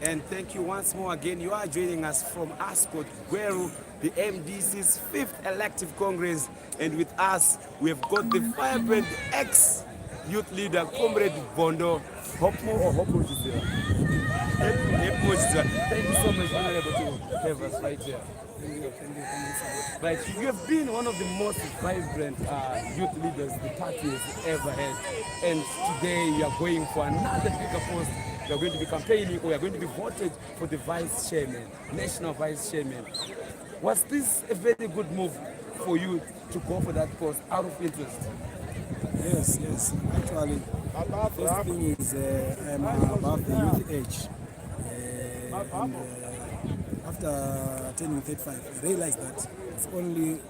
And thank you once more again. You are joining us from Ascot, Gweru, the MDC's 5th elective Congress. And with us, we have got the vibrant ex-youth leader, Comrade Bondo, Happymore or Happymore. Thank you so much for being able to have us right here. Right, you have been one of the most vibrant youth leaders the party has ever had. And today you are going for another bigger post. You are going to be campaigning or you are going to be voted for the vice chairman, national vice chairman. Was this a very good move for you to go for that post out of interest? Yes. Actually, first thing is I'm above the youth age. And after turning 35, I realized that it's only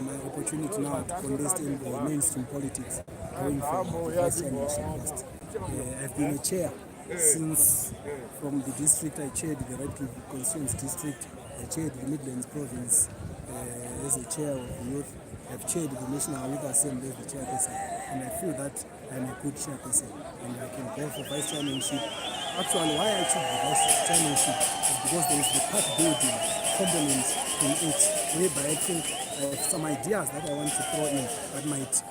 my opportunity now to contest in the mainstream politics, going for the vice chairmanship. I've been a chair since from the district. I chaired the Red Constituency district. I chaired the Midlands province as a chair of the youth. I've chaired the National Youth Assembly as the chairperson, and I feel that I'm a good chairperson and I can go for vice chairmanship. Actually, why I chose the vice chairmanship is because there is the party building component in it, whereby I think I have some ideas that I want to throw in that might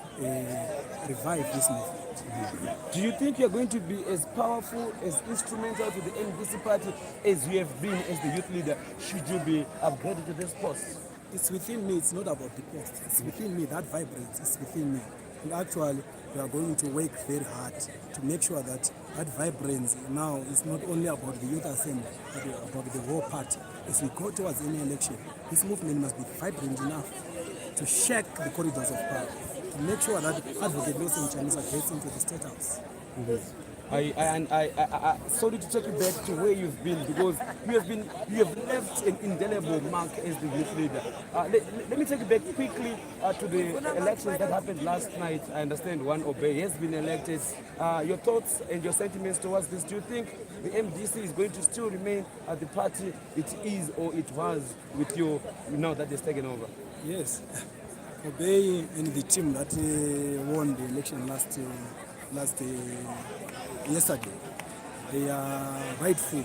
revive this movement. Do you think you're going to be as powerful, as instrumental to the NDC party as you have been as the youth leader? Should you be upgraded to this post? It's within me, it's not about the post. It's within me, that vibrates, it's within me. And actually, we are going to work very hard to make sure that that vibrance now is not only about the youth assembly, but about the whole party. As we go towards any election, this movement must be vibrant enough to shake the corridors of power, to make sure that Advocate Wilson Chamisa gets into the State House. I sorry to take you back to where you've been, because you have left an indelible mark as the youth leader. Let me take you back quickly to the elections that happened last night. I understand one Obey has been elected. Your thoughts and your sentiments towards this? Do you think the MDC is going to still remain at the party it is or it was with you now that it's taken over? Yes. Obey and the team that won the election yesterday, they are rightful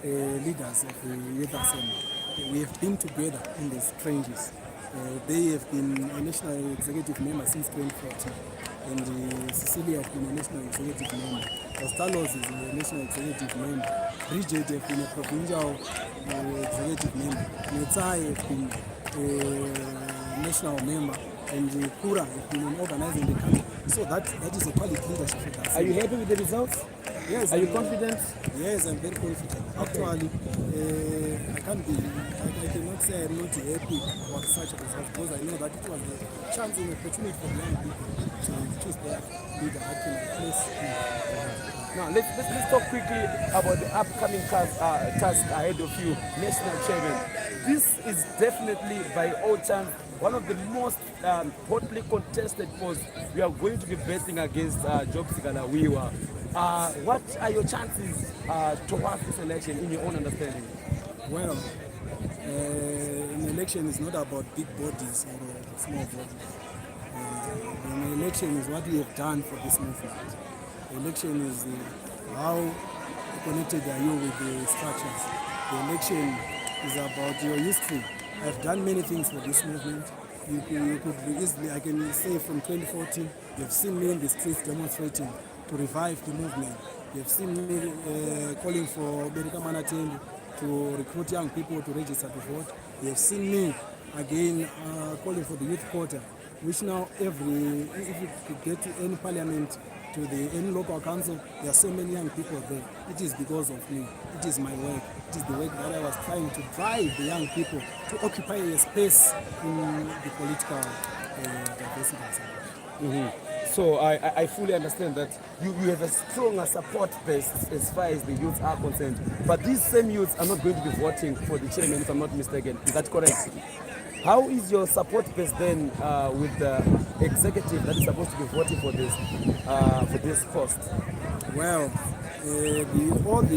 leaders of the Youth Assembly. We have been together in the trenches. They have been a national executive member since 2014, and Cecilia has been a national executive member. Costalos is a national executive member. Bridget has been a provincial executive member. Netai has been a national member. And Kura has been organizing the country. So that is a quality leadership for us. Are you happy with the results? Yes. Are you confident? Yes, I'm very confident. Actually, I cannot say I'm not happy about such a result, because I know that it was a chance and opportunity for young people to choose their leader that can replace him. Now, let's talk quickly about the upcoming task ahead of you, national chairman. This is definitely, by all chance, one of the most hotly contested posts. We are going to be betting against Job Sigalawiwa. What are your chances towards this election, in your own understanding? Well, an election is not about big bodies or small bodies. An election is what we have done for this movement. The election is how connected are you with the structures. The election is about your history. I've done many things for this movement. You could easily, I can say from 2014, you've seen me in the streets demonstrating to revive the movement. You've seen me calling for Berika Manatembu to recruit young people to register to vote. You've seen me again calling for the youth quota, which now if you could get to any parliament, to any local council, there are so many young people there. It is because of me. It is my work. It is the work that I was trying to drive the young people to occupy a space in the political diversity. So I fully understand that you have a stronger support base as far as the youths are concerned. But these same youths are not going to be voting for the chairman, if I'm not mistaken. Is that correct? How is your support base then with the executive that is supposed to be voting for this post? Well, all the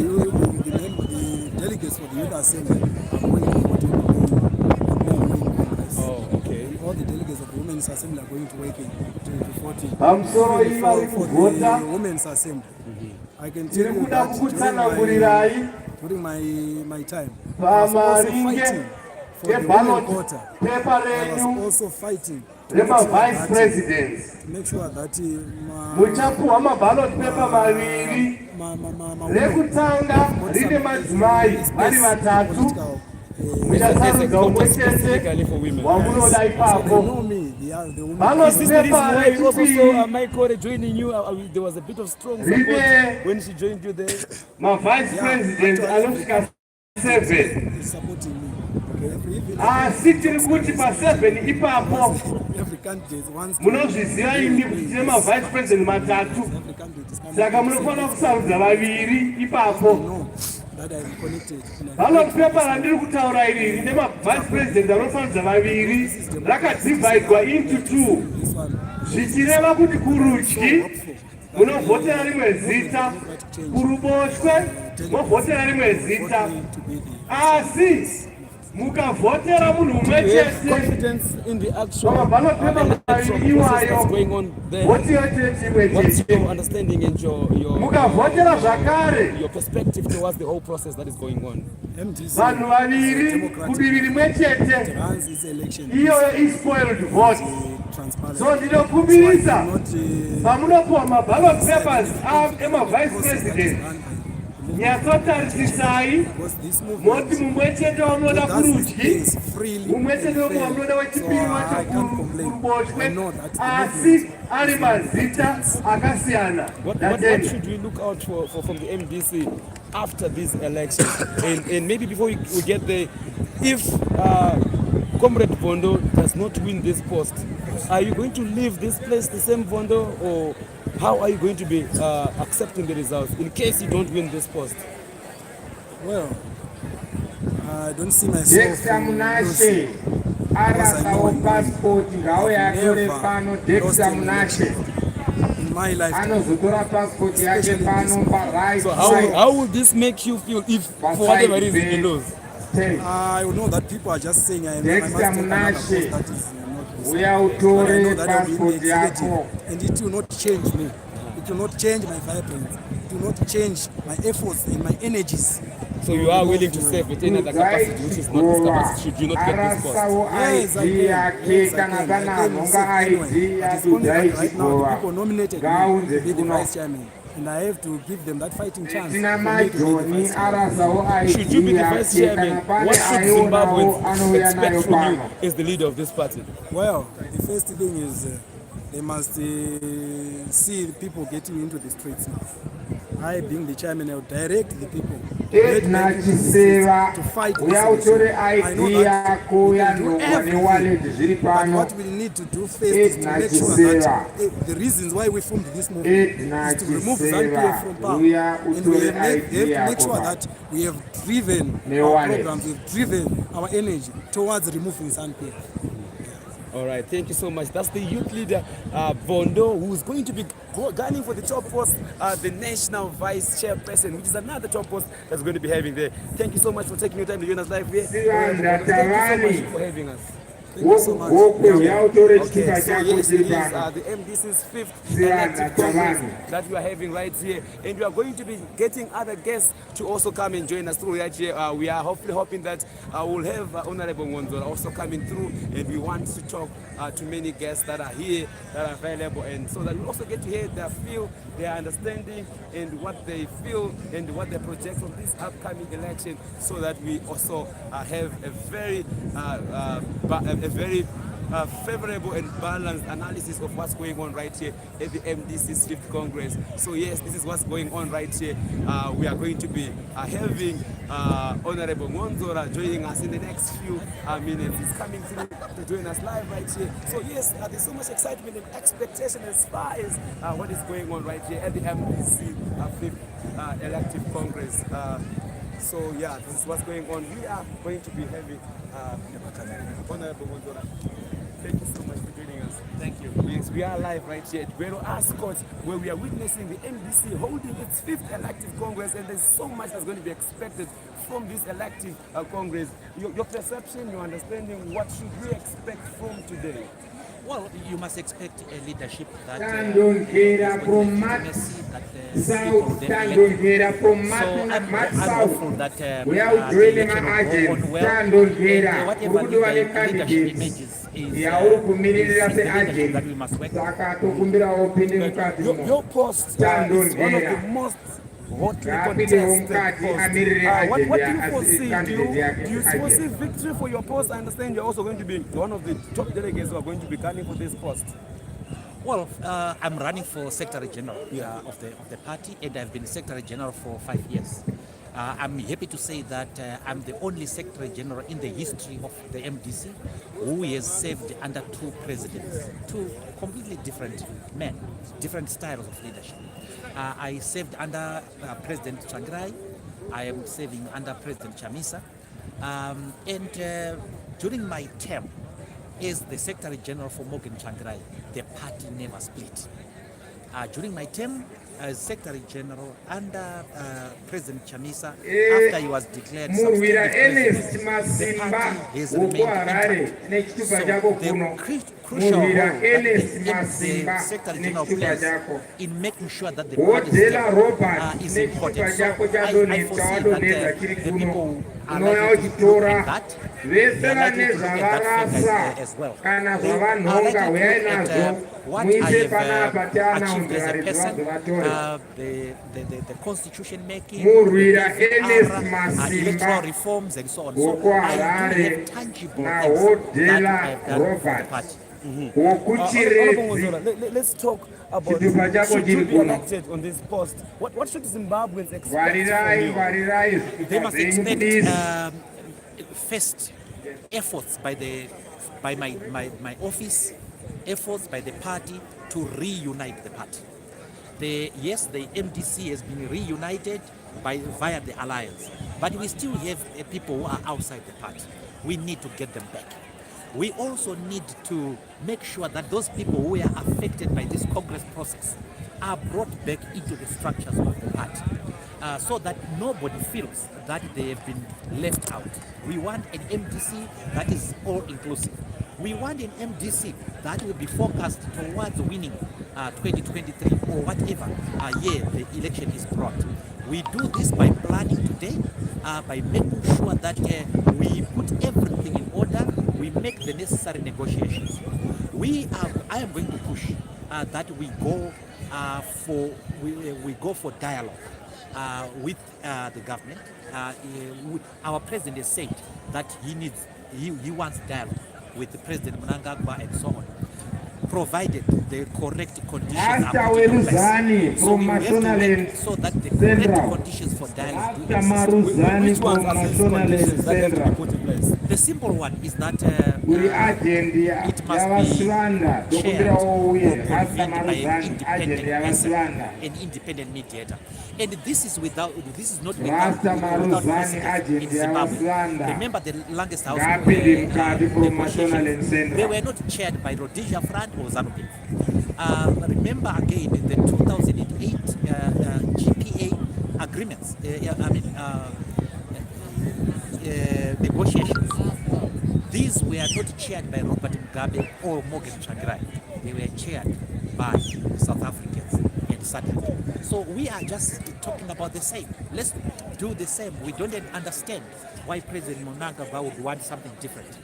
delegates for the Youth Assembly are going to vote in the Women's Congress. Oh, okay. And all the delegates of the Women's Assembly are going to work in 2014. I'm sorry, for the Women's Assembly. I can tell you that during my time, I was also fighting for the women quota. I was also fighting to make sure that muchapuhwa maballot paper maviri rekutanga rine madzimai vari vatatu muchasarudzwa umwe chete wamunoda ipapo. Is this the reason why you also saw Michael joining you? There was a bit of strong support when she joined you there. Vice President anosvika 7 supporting me. asi tiri kuti pa7 ipapo munozviziva imi kuti tine mavice president matatu saka munofanira kusarudza vaviri ipapo. ballot paper randiri kutaura iri rine mavice president anosarudza vaviri rakadivhaidwa into 2 zvichireva kuti kurudyi munovhotera rimwe zita, kuruboshwe movhotera rimwe zita, asi mukavhotera munhu umwe chete pamaballot maviri iwayo votiyo chimwe chete mukavhotera zvakare vanhu vaviri kudivi rimwe chete, iyoyo ispoiled vote. So ndinokumbirisa pamunopuwa maballot papers emavice president nyatsotarisisai moti mumwe chete wamunoda kurudyi, mumwe chete wamunoda wechipiri wacho kuruboshwe, asi ari mazita akasiyana. What should we look out for from the MDC after this election? and maybe before we get there, if Comrade Vondo does not win this post, are you going to leave this place the same Vondo, or how are you going to be accepting the results in case you don't win this post? Well, I don't see myself losing, because I know in my lifetime. So how will this make you feel if for whatever reason you lose? I know that people are just saying I must take another post that is not the same. But I know that I will be executive, and it will not change me. It will not change my vibrance. It will not change my efforts and my energies. So you are willing to serve within another capacity, which is not this capacity, should you not get this post? Yes, I can. Yes, I can. I can serve anyway. But it's only that right now the people nominated me to be the vice chairman, and I have to give them that fighting chance. Should you be the vice chairman, what should Zimbabweans expect from you as the leader of this party? Well, the first thing is they must see the people getting into the streets now. I, being the chairman, I will direct the people to fight this election. I know that we can do everything, but what we need to do first is to make sure that the reasons why we formed this movement is to remove ZANU-PF from power. And we have to make sure that we have driven our programs, we have driven our energy towards removing ZANU-PF. All right, thank you so much. That's the youth leader, Vondo, who's going to be gunning for the top post, the national vice chairperson, which is another top post that's going to be having there. Thank you so much for taking your time to join us live here. Thank you so much for having us. Thank you so much. Okay, so yes, it is the MDC's 5th elective congress that we are having right here, and we are going to be getting other guests to also come and join us through right here. We are hoping that we'll have Honorable Mwonzora also coming through, and we want to talk to many guests that are here, that are available, and so that we also get to hear their feel, their understanding, and what they feel and what they project from this upcoming election, so that we also have a very favorable and balanced analysis of what's going on right here at the MDC's 5th Congress. So yes, this is what's going on right here. We are going to be having Honorable Mwonzora joining us in the next few minutes. He's coming through to join us live right here. So yes, there's so much excitement and expectation as far as what is going on right here at the MDC 5th Elective Congress. So yeah, this is what's going on. We are going to be having Honorable Mwonzora. Thank you so much for joining us. Thank you. Yes, we are live right here at Guero Ascot, where we are witnessing the MDC holding its 5th elective congress, and there's so much that's going to be expected from this elective congress. Your perception, your understanding, what should we expect from today? Well, you must expect a leadership that Tandonjera from legitimacy that people South, then elect. Tandonjera from So I'm South. hopeful that We are the doing election my will go agent. on well. Tandonjera. And whatever leadership emerges is the leadership that we must work with. Your post is one of the most hotly contested posts. What do you foresee? Do you foresee victory for your post? I understand you're also going to be one of the top delegates who are going to be gunning for this post. Well, I'm running for Secretary General of the party, and I've been Secretary General for 5 years. I'm happy to say that I'm the only Secretary General in the history of the MDC who has served under two presidents, two completely different men, different styles of leadership. I served under President Tsvangirai. I am serving under President Chamisa. And during my term as the Secretary General for Morgan Tsvangirai, the party never split. During my term as Secretary General under President Chamisa, after he was declared substitute president, the party has remained intact. So the crucial role that the Secretary General plays in making sure that the party is important. So I foresee that the people are likely to look at that. They are likely to look at that figure as well. They are likely to look at what I have achieved as a person, the constitution making, electoral reforms, and so on. So I do have tangible things that I have done for the party. Let's talk about should you be elected on this post. What should Zimbabweans expect from you? They must expect first efforts by my office, efforts by the party to reunite the party. The MDC has been reunited via the alliance, but we still have people who are outside the party. We need to get them back. We also need to make sure that those people who are affected by this Congress process are brought back into the structures of the party, so that nobody feels that they have been left out. We want an MDC that is all-inclusive. We want an MDC that will be focused towards winning 2023 or whatever year the election is brought. We do this by planning today, by making sure that we put everything in order, we make the necessary negotiations. I am going to push that we go for dialogue with the government. Our president has said that he wants dialogue with the President Mnangagwa and so on, provided the correct conditions are put in place. So we have to make so that the correct conditions for dialogue do exist. Which ones are these conditions that have to be put in place? The simple one is that it must be chaired or convened by an independent person, an independent mediator. And this is not without precedent in Zimbabwe. Remember the longest house negotiations, they were not chaired by Rhodesia Front or ZANU-PF. Remember again the 2008 GPA agreements, negotiations. These were not chaired by Robert Mugabe or Morgan Tsvangirai. They were chaired by South Africans and SADC. So we are just talking about the same. Let's do the same. We don't understand why President Mnangagwa would want something different.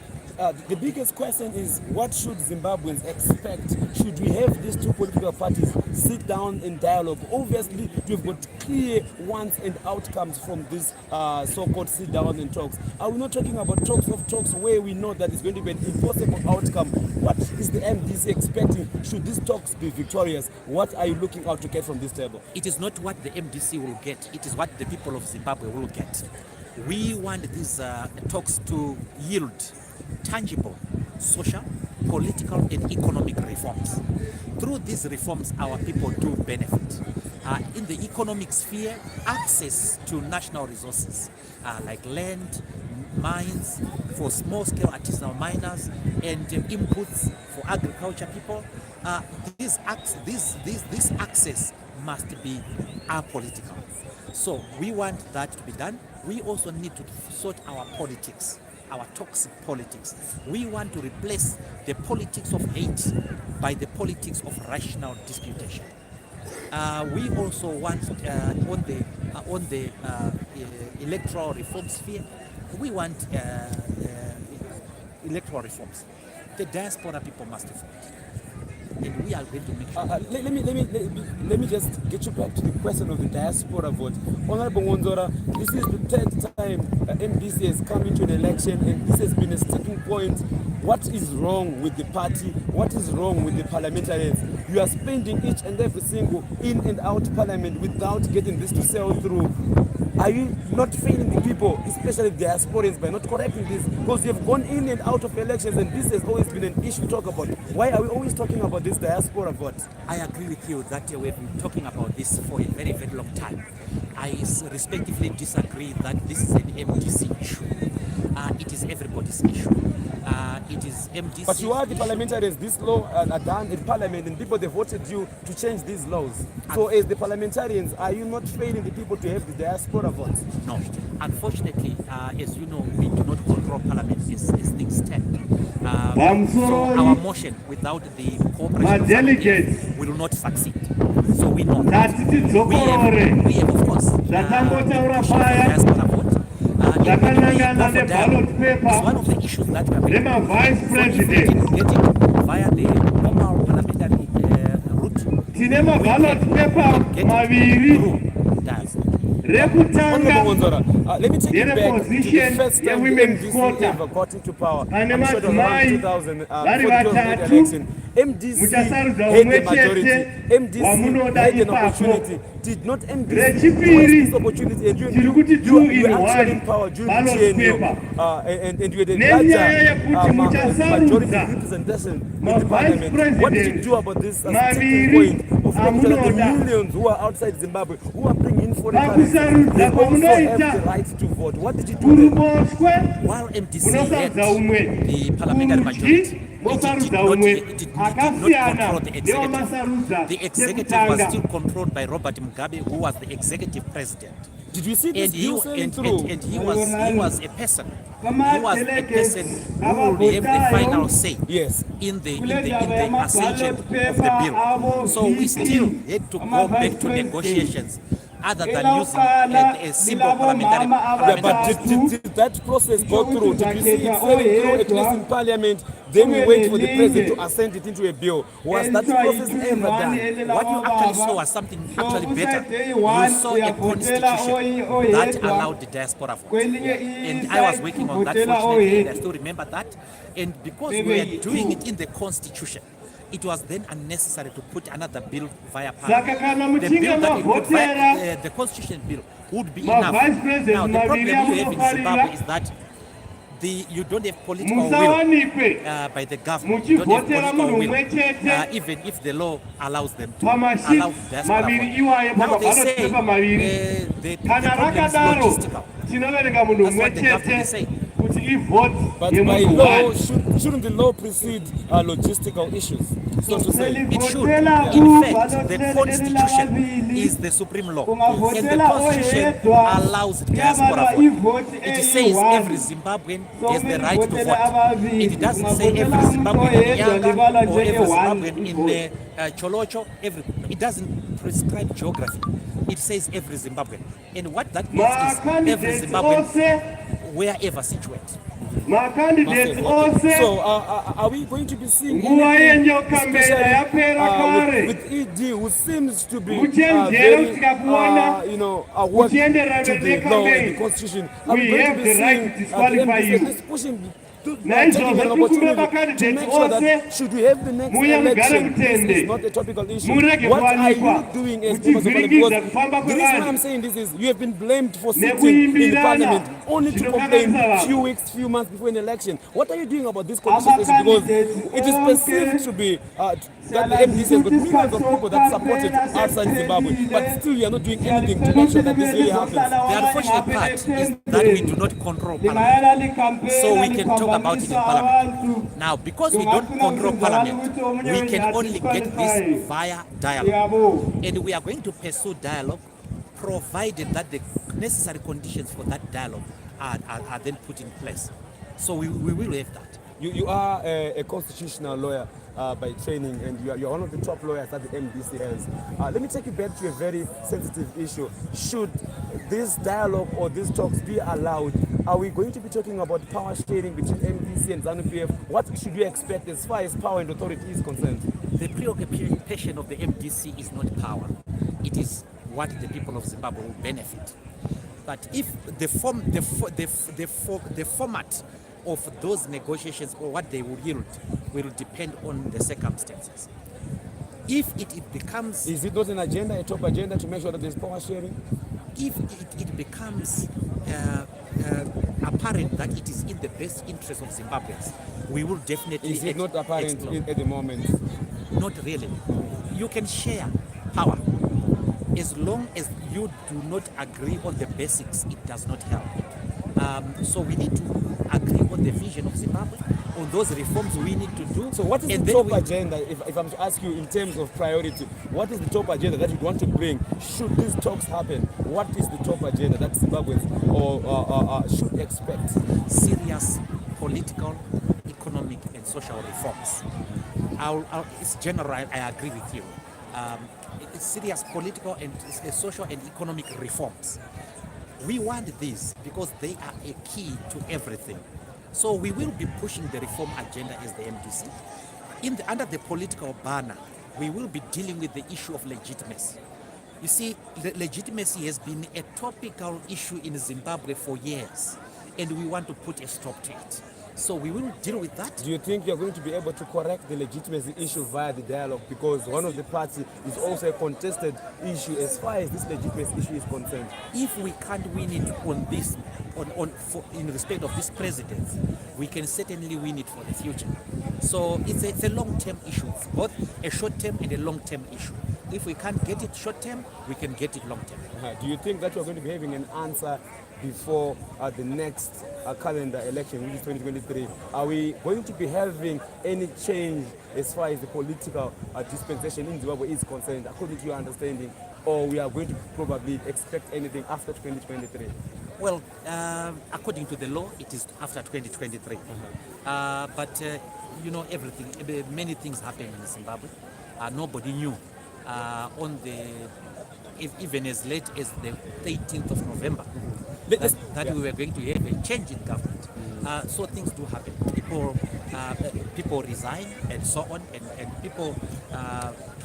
The biggest question is, what should Zimbabweans expect? Should we have these two political parties sit down in dialogue? Obviously, we've got clear wants and outcomes from this so-called sit down and talks. Are we not talking about talks of talks where we know that it's going to be an impossible outcome? What is the MDC expecting? Should these talks be victorious? What are you looking out to get from this table? It is not what the MDC will get. It is what the people of Zimbabwe will get. We want these talks to yield tangible social, political, and economic reforms. Through these reforms, our people do benefit. In the economic sphere, access to national resources like land, mines for small-scale artisanal miners, and inputs for agriculture people. This access must be apolitical. So we want that to be done. We also need to sort our politics our toxic politics. We want to replace the politics of hate by the politics of rational disputation. We also want on the electoral reform sphere, we want electoral reforms. The diaspora people must vote. And we are going to make sure. Let me just get you back to the question of the diaspora vote. Honorable Mwonzora, this is the third time MDC has come into an election, and this has been a sticking point. What is wrong with the party? What is wrong with the parliamentarians? You are spending each and every single in and out parliament without getting this to sail through. Are you not failing the people, especially the diasporans, by not correcting this? Because you have gone in and out of elections, and this has always been an issue to talk about. Why are we always talking about this diaspora vote? I agree with you that we've been talking about this for a very, very long time. I respectively disagree that this is an MDC issue. It is everybody's issue. It is MDC. But you are the parliamentarians. This law are done in parliament, and people, they voted you to change these laws. So as the parliamentarians, are you not failing the people to have the diaspora vote? No. Unfortunately, as you know, we do not control parliament as things stand. So our motion without the cooperation of delegates will not succeed. So we know that. We have of course, diaspora vote. It's one of the issues that we have been vice president getting via the normal parliamentary route. Tinema ballot paper maviri Honorable Mwonzora, let me take you back to the first time the MDC ever got into power. I'm sure it was around 2000, election. MDC had the majority. MDC had an opportunity. Did not MDC waste this opportunity? And you were actually in power during the GNU, and you had a larger majority representation in the parliament. What did you do about this sticking point of making sure that the millions who are outside Zimbabwe, who are bringing in foreign currency, they also have the right to vote? What did you do then? While MDC had the parliamentary majority, it did not control the executive. The executive was still controlled by Robert Mugabe, who was the executive president. Did you see this bill sailing through? And he was a person. He was a person who will have the final say. Yes. In the ascension of the bill. So we still had to go back to negotiations, other than using a simple parliamentary. Yeah, but did that process go through? Did you see it sailing through, at least in parliament? Then we wait for the president to assent it into a bill. Was that process ever done? What you actually saw was something actually better. You saw a constitution that allowed the diaspora vote. And I was working on that fortunately, and I still remember that. And because we were doing it in the constitution, it was then unnecessary to put another bill via parliament. The bill that we put via the constitution bill would be enough. Now, the problem you have in Zimbabwe is that you don't have political will by the government. You don't have political will, even if the law allows them to allow diaspora vote. Now they say the problem is logistical. That's what the government is saying. But by law, shouldn't the law precede logistical issues? So to say, it should. In fact, the Constitution is the supreme law, and the Constitution allows diaspora vote. It says every Zimbabwean has the right to vote. It doesn't say every Zimbabwean in Yanga or every Zimbabwean in Cholocho. It doesn't prescribe geography. It says every Zimbabwean, and what that means is every Zimbabwean, wherever situated. So are we going to be seeing especially with ED, who seems to be very working to the law and the constitution? Are we going to be seeing the pushing taking an opportunity to make sure that should we have the next election, this is not a topical issue. What are you doing as members of parliament? Because the reason I'm saying this is you have been blamed for sitting in the parliament only to complain few weeks, few months before an election. What are you doing about this constitution? Because it is perceived to be that the MDC has got millions of people that support it outside Zimbabwe, but still you are not doing anything to make sure that this really happens. The unfortunate part is that we do not control parliament, so we can talk about it in parliament. Now, because we don't control parliament, we can only get this via dialogue, and we are going to pursue dialogue, provided that the necessary conditions for that dialogue are then put in place. So we will have that. You are a constitutional lawyer by training, and you're one of the top lawyers that the MDC has. Let me take you back to a very sensitive issue. Should this dialogue or these talks be allowed, are we going to be talking about power sharing between MDC and ZANU-PF? What should we expect as far as power and authority is concerned? The preoccupation of the MDC is not power. It is what the people of Zimbabwe will benefit. But if the format of those negotiations or what they will yield will depend on the circumstances. If it becomes... Is it not an agenda, a top agenda, to make sure that there's power sharing? If it becomes apparent that it is in the best interest of Zimbabweans, we will definitely... Is it not apparent at the moment? Not really. You can share power. As long as you do not agree on the basics, it does not help. So we need to agree on the vision of Zimbabwe, on those reforms we need to do. So what is the top agenda, if I'm to ask you in terms of priority, what is the top agenda that you want to bring? Should these talks happen, what is the top agenda that Zimbabweans should expect? Serious political, economic and social reforms. It's general, I agree with you. It's serious political and social and economic reforms. We want these because they are a key to everything. So we will be pushing the reform agenda as the MDC. Under the political banner, we will be dealing with the issue of legitimacy. You see, legitimacy has been a topical issue in Zimbabwe for years, and we want to put a stop to it. So we will deal with that. Do you think you're going to be able to correct the legitimacy issue via the dialogue? Because one of the parties is also a contested issue as far as this legitimacy issue is concerned. If we can't win it on this, in respect of this presidency, we can certainly win it for the future. So it's a long-term issue, both a short-term and a long-term issue. If we can't get it short-term, we can get it long-term. Do you think that you're going to be having an answer before the next calendar election, which is 2023? Are we going to be having any change as far as the political dispensation in Zimbabwe is concerned, according to your understanding, or we are going to probably expect anything after 2023? Well, according to the law, it is after 2023. But you know, many things happen in Zimbabwe. Nobody knew even as late as the 18th of November that we were going to have a change in government. So things do happen. People resign and so on, and people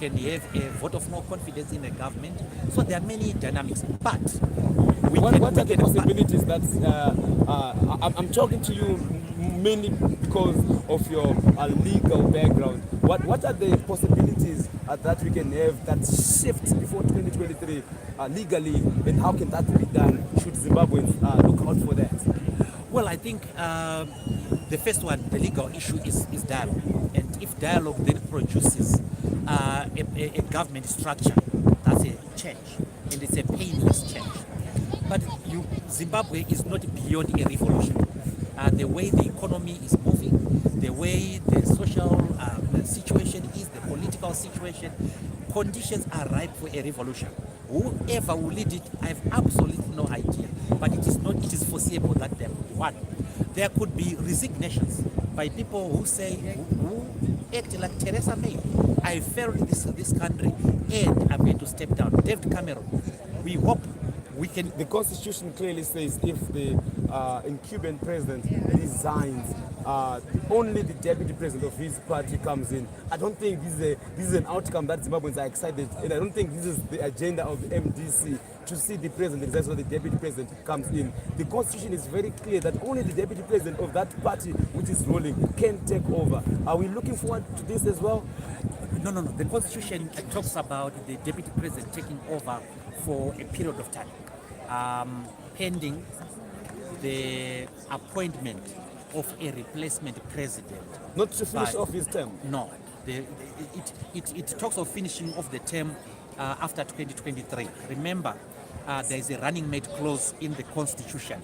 can have a vote of no confidence in the government. So there are many dynamics. But what are the possibilities that I'm talking to you mainly because of your legal background? What are the possibilities that we can have that shift before 2023 legally, and how can that be done? Should Zimbabweans look out for that? Well, I think the first one, the legal issue, is dialogue. And if dialogue then produces a government structure, that's a change, and it's a painless change. But Zimbabwe is not beyond a revolution. The way the economy is moving, the way the social situation is, the political situation, conditions are ripe for a revolution. Whoever will lead it, I have absolutely no idea. But it is foreseeable that there could be one. There could be resignations by people who say, who act like Theresa May. I failed this country and I'm going to step down. David Cameron, we hope we can... The Constitution clearly says if the incumbent president resigns, only the deputy president of his party comes in. I don't think this is an outcome that Zimbabweans are excited, and I don't think this is the agenda of the MDC to see the president resign so the deputy president comes in. The Constitution is very clear that only the deputy president of that party which is ruling can take over. Are we looking forward to this as well? No. The Constitution talks about the deputy president taking over for a period of time, pending the appointment of a replacement president. Not to finish off his term? No. It talks of finishing off the term after 2023. Remember, there is a running mate clause in the Constitution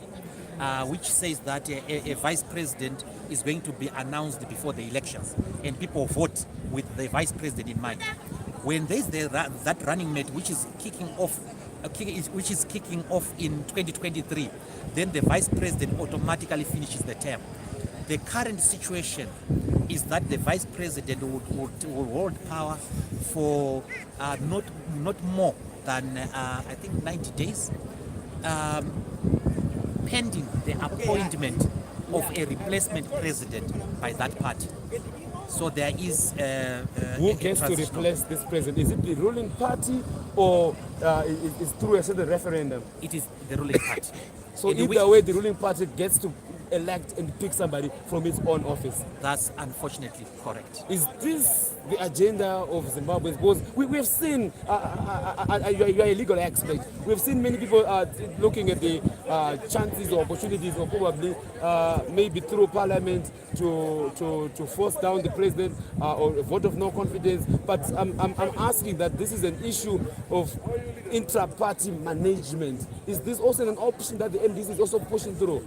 which says that a vice president is going to be announced before the elections, and people vote with the vice president in mind. When there is that running mate which is kicking off in 2023, then the vice president automatically finishes the term. the current situation is that the vice president would hold power for not more than I think 90 days, pending the appointment of a replacement president by that party. So there is who gets to replace this president? Is it the ruling party, or is through a certain referendum? It is the ruling party. So either way, the ruling party gets to elect and pick somebody from its own office. That's unfortunately correct. Is this the agenda of Zimbabweans? Because we have seen, you are a legal expert, we've seen many people looking at the chances or opportunities of probably maybe through parliament to force down the president or a vote of no confidence. But I'm asking that this is an issue of intra-party management. Is this also an option that the MDC is also pushing through?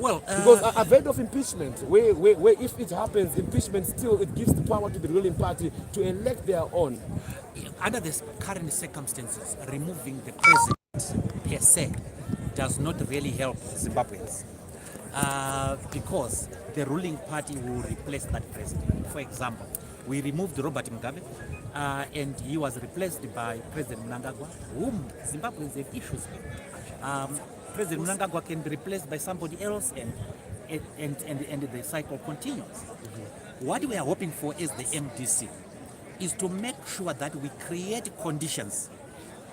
Well, because I've heard of impeachment, where if it happens, impeachment still, it gives the power to the ruling party to elect their own. Under the current circumstances, removing the president per se does not really help Zimbabweans, because the ruling party will replace that president. For example, we removed Robert Mugabe, and he was replaced by President Mnangagwa, whom Zimbabweans have issues with. President Mnangagwa can be replaced by somebody else, and the cycle continues. What we are hoping for as the MDC is to make sure that we create conditions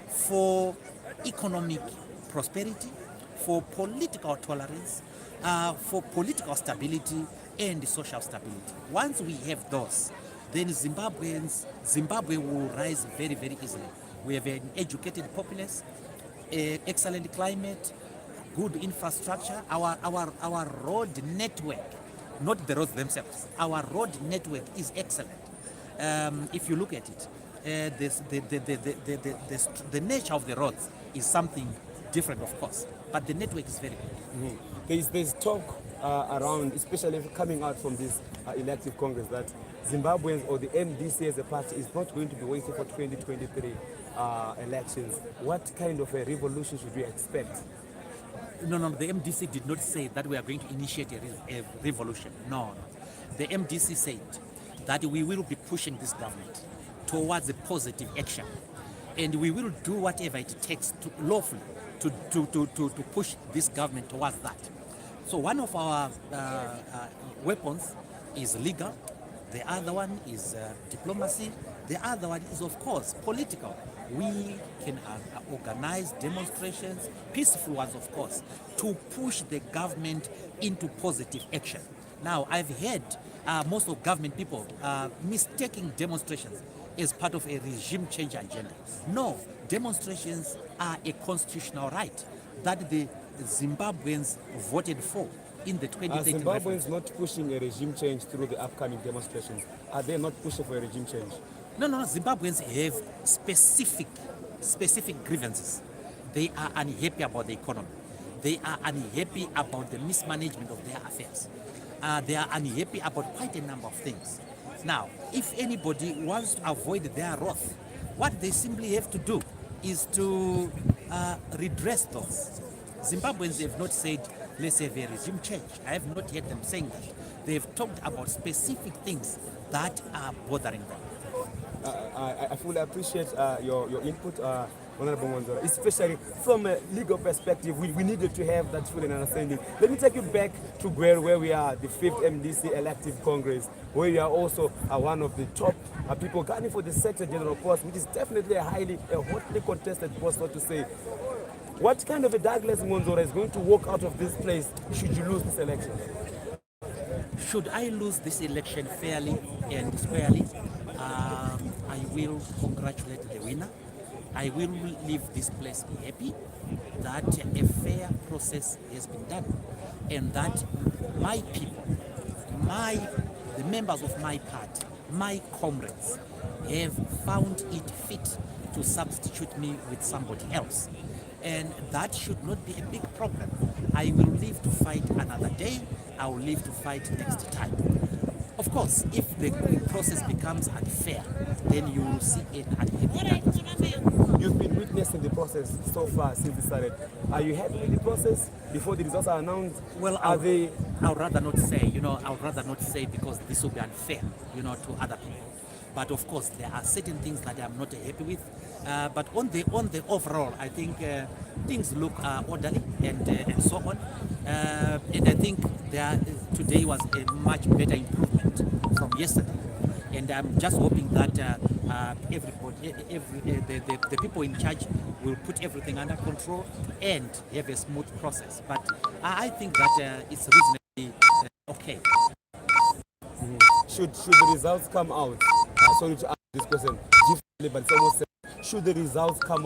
for economic prosperity, for political tolerance, for political stability and social stability. Once we have those, then Zimbabwe will rise very, very easily. We have an educated populace, excellent climate, good infrastructure. Our road network, not the roads themselves, our road network is excellent. If you look at it, the nature of the roads is something different, of course, but the network is very good. There's talk around, especially coming out from this elective Congress, that Zimbabweans or the MDC as a party is not going to be waiting for 2023 elections. What kind of a revolution should we expect? No, the MDC did not say that we are going to initiate a revolution. No. The MDC said that we will be pushing this government towards a positive action, and we will do whatever it takes to lawfully to push this government towards that. So one of our weapons is legal, the other one is diplomacy, the other one is, of course, political. We can organize demonstrations, peaceful ones, of course, to push the government into positive action. Now, I've heard most of government people mistaking demonstrations as part of a regime change agenda. No, demonstrations are a constitutional right that the Zimbabweans voted for in the 2013 Zimbabweans referendum. not pushing a regime change through the upcoming demonstrations? Are they not pushing for a regime change? No, Zimbabweans have specific grievances. They are unhappy about the economy. They are unhappy about the mismanagement of their affairs. They are unhappy about quite a number of things. Now, if anybody wants to avoid their wrath, what they simply have to do is to redress those. Zimbabweans have not said, let's have a regime change. I have not heard them saying that. They have talked about specific things that are bothering them. I fully appreciate your input, Honorable Mwonzora, especially from a legal perspective. We needed to have that full understanding. Let me take you back to where we are, the 5th MDC Elective Congress, where you are also one of the top people gunning for the Secretary General post, which is definitely a hotly contested post, so to say. What kind of a Douglas Mwonzora is going to walk out of this place should you lose this election? Should I lose this election fairly and squarely, I will congratulate the winner. I will leave this place happy that a fair process has been done, and that my people, the members of my party, my comrades, have found it fit to substitute me with somebody else. And that should not be a big problem. I will live to fight another day. I will live to fight next time. Of course, if the process becomes unfair, then you will see an unhappy judge. You've been witnessing the process so far since it started. Are you happy with the process before the results are announced? Well, are they? I would rather not say, I would rather not say because this will be unfair, to other people. But of course, there are certain things that I'm not happy with. But on the overall, I think things look orderly and so on. And I think today was a much better improvement from yesterday. And I'm just hoping that everybody, the people in charge will put everything under control and have a smooth process. But I think that it's reasonably okay. Should the results come out? Sorry to ask this question differently, but it's almost should the results come